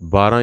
8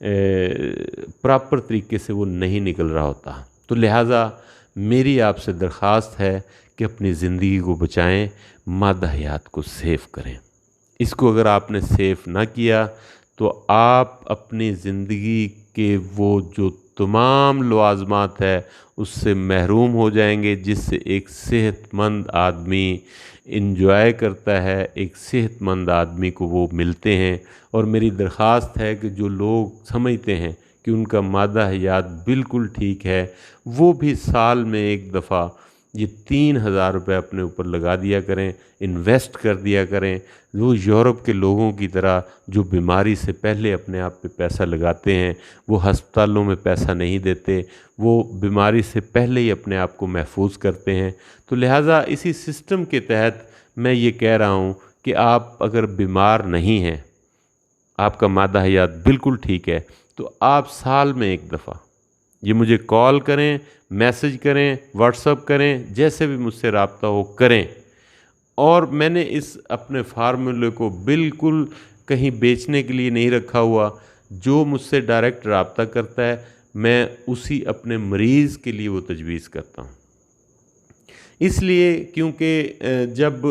proper तरीके से वो नहीं निकल रहा होता। तो लिहाजा मेरी आपसे दरख्वास्त है कि अपनी ज़िंदगी को बचाएं, मादा हयात को सेव करें। इसको अगर आपने सेव ना किया तो आप अपनी ज़िंदगी के वो जो तमाम लवाज़मात है उससे महरूम हो जाएंगे, जिससे एक सेहतमंद आदमी इंजॉय करता है, एक सेहतमंद आदमी को वो मिलते हैं। और मेरी दरख्वास्त है कि जो लोग समझते हैं कि उनका मादा हयात बिल्कुल ठीक है, वो भी साल में एक दफ़ा ये 3,000 रुपये अपने ऊपर लगा दिया करें, इन्वेस्ट कर दिया करें। वो यूरोप के लोगों की तरह जो बीमारी से पहले अपने आप पे पैसा लगाते हैं, वो हस्पतालों में पैसा नहीं देते, वो बीमारी से पहले ही अपने आप को महफूज करते हैं। तो लिहाजा इसी सिस्टम के तहत मैं ये कह रहा हूँ कि आप अगर बीमार नहीं हैं, आपका मादा हयात बिल्कुल ठीक है, तो आप साल में एक दफ़ा ये मुझे कॉल करें, मैसेज करें, व्हाट्सअप करें, जैसे भी मुझसे रब्ता हो करें। और मैंने इस अपने फार्मूले को बिल्कुल कहीं बेचने के लिए नहीं रखा हुआ। जो मुझसे डायरेक्ट रब्ता करता है, मैं उसी अपने मरीज़ के लिए वो तजवीज़ करता हूँ। इसलिए क्योंकि जब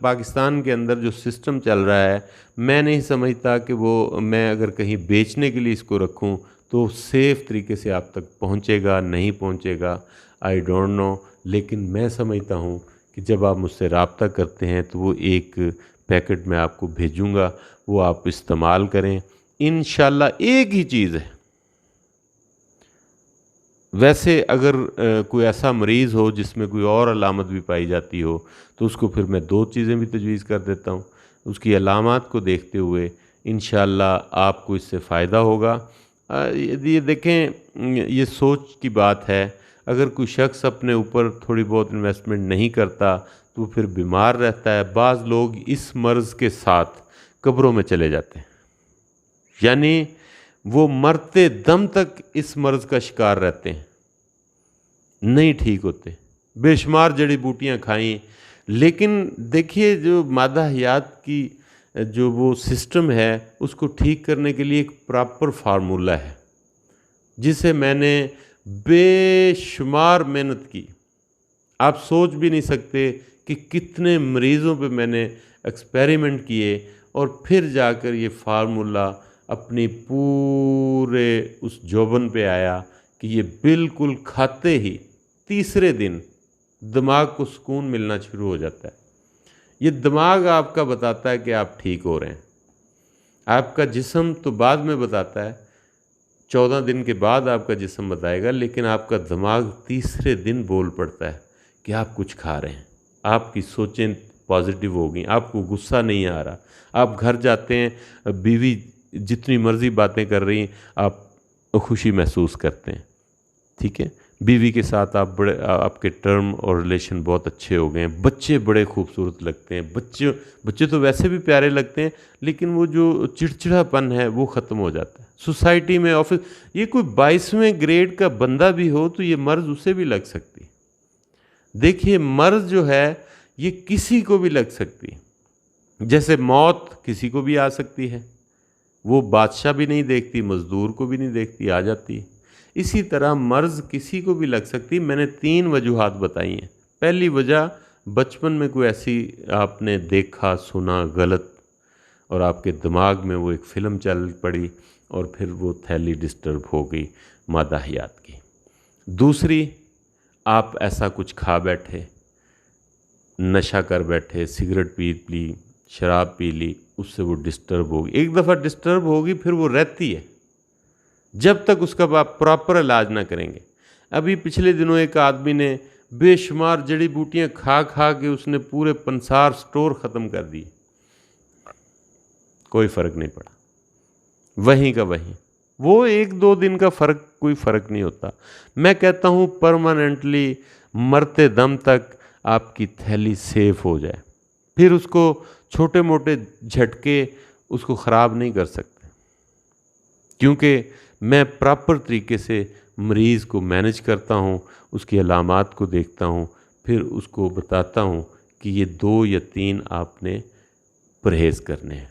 पाकिस्तान के अंदर जो सिस्टम चल रहा है, मैं नहीं समझता कि वो मैं अगर कहीं बेचने के लिए इसको रखूं तो सेफ़ तरीके से आप तक पहुंचेगा, नहीं पहुंचेगा, आई डोंट नो। लेकिन मैं समझता हूं कि जब आप मुझसे रब्ता करते हैं तो वो एक पैकेट मैं आपको भेजूँगा, वो आप इस्तेमाल करें। इंशाल्लाह एक ही चीज़ है। वैसे अगर कोई ऐसा मरीज़ हो जिसमें कोई और अलामत भी पाई जाती हो, तो उसको फिर मैं 2 चीज़ें भी तजवीज़ कर देता हूँ। उसकी अलामात को देखते हुए इंशाल्लाह आपको इससे फ़ायदा होगा। ये देखें, ये सोच की बात है। अगर कोई शख्स अपने ऊपर थोड़ी बहुत इन्वेस्टमेंट नहीं करता तो फिर बीमार रहता है। बाज़ लोग इस मर्ज़ के साथ कब्रों में चले जाते हैं, यानी वो मरते दम तक इस मर्ज़ का शिकार रहते हैं, नहीं ठीक होते। बेशुमार जड़ी बूटियाँ खाई, लेकिन देखिए जो मादा हयात की जो वो सिस्टम है उसको ठीक करने के लिए एक प्रॉपर फार्मूला है, जिसे मैंने बेशुमार मेहनत की। आप सोच भी नहीं सकते कि कितने मरीज़ों पे मैंने एक्सपेरिमेंट किए और फिर जाकर ये फार्मूला अपनी पूरे उस जोबन पे आया कि ये बिल्कुल खाते ही तीसरे दिन दिमाग को सुकून मिलना शुरू हो जाता है। ये दिमाग आपका बताता है कि आप ठीक हो रहे हैं। आपका जिस्म तो बाद में बताता है, 14 दिन के बाद आपका जिस्म बताएगा, लेकिन आपका दिमाग तीसरे दिन बोल पड़ता है कि आप कुछ खा रहे हैं, आपकी सोचें पॉजिटिव हो गई, आपको गुस्सा नहीं आ रहा। आप घर जाते हैं, बीवी जितनी मर्ज़ी बातें कर रही, आप खुशी महसूस करते हैं। ठीक है, बीवी के साथ आप बड़े आपके टर्म और रिलेशन बहुत अच्छे हो गए हैं। बच्चे बड़े खूबसूरत लगते हैं। बच्चे तो वैसे भी प्यारे लगते हैं, लेकिन वो जो चिड़चिड़ापन है वो ख़त्म हो जाता है। सोसाइटी में, ऑफिस, ये कोई 22वें ग्रेड का बंदा भी हो तो ये मर्ज़ उसे भी लग सकती। देखिए, मर्ज़ जो है ये किसी को भी लग सकती। जैसे मौत किसी को भी आ सकती है, वो बादशाह भी नहीं देखती, मज़दूर को भी नहीं देखती, आ जाती है। इसी तरह मर्ज़ किसी को भी लग सकती। मैंने 3 वजूहात बताई हैं। पहली वजह, बचपन में कोई ऐसी आपने देखा सुना गलत और आपके दिमाग में वो एक फ़िल्म चल पड़ी और फिर वो थैली डिस्टर्ब हो गई मादा हयात की। दूसरी, आप ऐसा कुछ खा बैठे, नशा कर बैठे, सिगरेट पी ली, शराब पी ली, उससे वो डिस्टर्ब होगी। एक दफ़ा डिस्टर्ब होगी फिर वो रहती है जब तक उसका आप प्रॉपर इलाज ना करेंगे। अभी पिछले दिनों एक आदमी ने बेशुमार जड़ी बूटियाँ खा खा के उसने पूरे पंसार स्टोर ख़त्म कर दिए, कोई फ़र्क नहीं पड़ा, वहीं का वहीं। वो 1-2 दिन का फ़र्क, कोई फ़र्क नहीं होता। मैं कहता हूँ परमानेंटली मरते दम तक आपकी थैली सेफ हो जाए, फिर उसको छोटे मोटे झटके उसको ख़राब नहीं कर सकते, क्योंकि मैं प्रॉपर तरीके से मरीज़ को मैनेज करता हूँ, उसकी अलामात को देखता हूँ, फिर उसको बताता हूँ कि ये 2 या 3 आपने परहेज़ करने हैं।